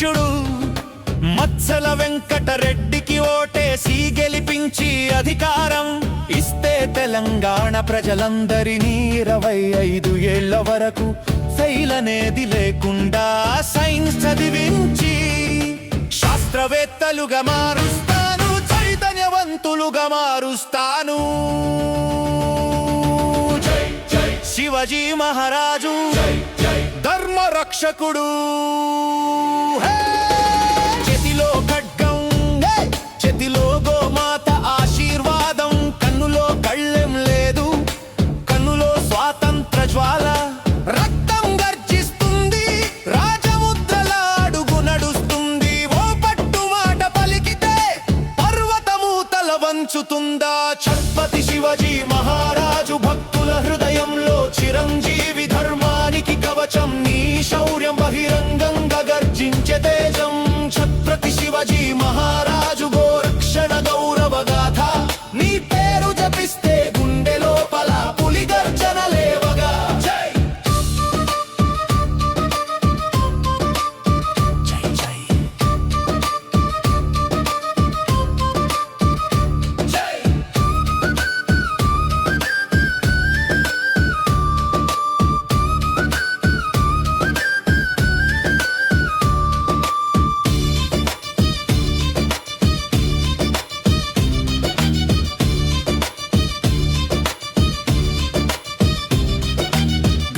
అధ్యక్షుడు మత్సల వెంకటరెడ్డికి ఓటేసి గెలిపించి అధికారం ఇస్తే తెలంగాణ ప్రజలందరినీ 25 ఏళ్ల వరకు ఫెయిల్ అనేది లేకుండా సైన్స్ చదివించి శాస్త్రవేత్తలుగా మారుస్తాను, చైతన్యవంతులుగా మారుస్తాను. శివాజీ మహారాజు ధర్మ రక్షకుడు. చేతిలో ఖడ్గం, చేతిలో గోమాత ఆశీర్వాదం, కన్నులో కళ్ళెం లేదు, కన్నులో స్వాతంత్ర జ్వాల, రక్తం గర్జిస్తుంది, రాజముద్రల అడుగు నడుస్తుంది. ఓ పట్టు మాట పలికితే పర్వతము తల వంచుతుందా? ఛత్రపతి శివాజీ మహారాజు భక్తుల హృదయంలో చిరంజీవి, ధర్మానికి కవచం, నీ శౌర్యం బహిరంగంగా గర్జించే తేజం. ఛత్రపతి శివాజీ మహారాజు గోరక్షణ గౌరవ గాథ, నీ పేరు జపిస్తే గుండె లోపల పులి గర్జన లేవగా. జై జై జై జై.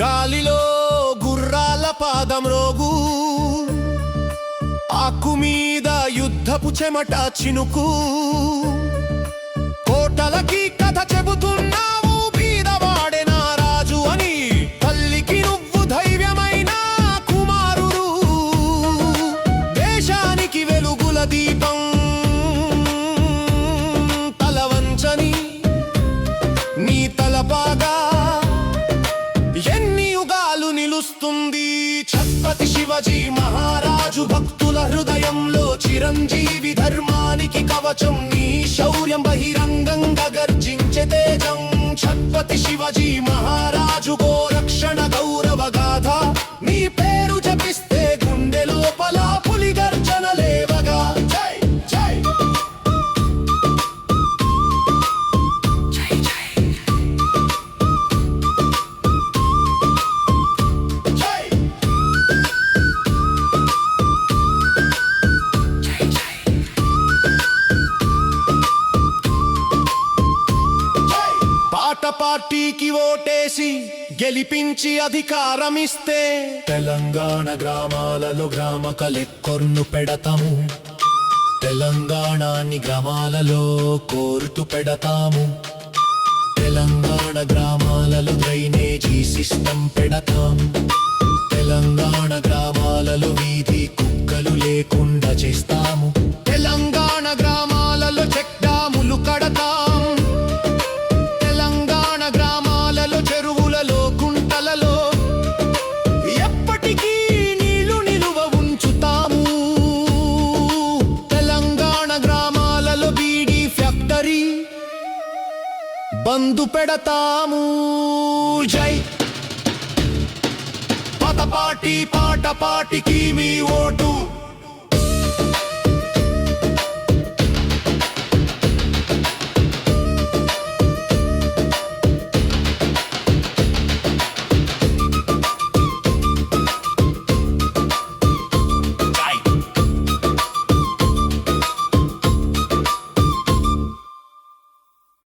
గాలిలో గుర్రాల పాదం రోగు, ఆకు మీద యుద్ధపు చెమట చినుకు, కోటలకి కథ చెబుతున్నావు, బీదవాడెనా రాజు అని. తల్లికి నువ్వు ధైర్యమైన కుమారుడు, దేశానికి వెలుగుల దీపం, తలవంచని నీ తలపాగా ఎన్ని యుగాలు నిలుస్తుంది. ఛత్రపతి శివాజీ మహారాజు భక్తుల హృదయంలో చిరంజీవి, ధర్మానికి కవచం, నీ శౌర్యం బహిరంగంగా గర్జించే తేజం. ఛత్రపతి శివాజీ మహారాజు గోరక్షణ గౌరవ గాథ, నీ పేరు జపిస్తే గుండె లోపల పులి గర్జన లేవగా. జై జై జై జై జై జై జై. పాట పార్టీకి ఓటేసి గెలిపించి అధికారమిస్తే తెలంగాణ గ్రామాలలో గ్రామ కలెక్టర్ను పెడతాము, తెలంగాణని గ్రామాలలో కోర్టు పెడతాము, తెలంగాణ గ్రామాలలో డ్రైనేజీ సిస్టమ్ పెడతాం, తెలంగాణ గ్రామాలలో వీధి కుక్కలు లేకుండా చేస్తాము, తెలంగాణ గ్రామాలలో చెక్ డ్యాములు కడతాం, తెలంగాణ గ్రామాలలో చెరువులలో కుంటలలో ఎప్పటికీ నీళ్లు నిలువ ఉంచుతాము, తెలంగాణ గ్రామాలలో బీడీ ఫ్యాక్టరీ బందు పెడతాము. జై పాట పాటికి మీ ఓటు.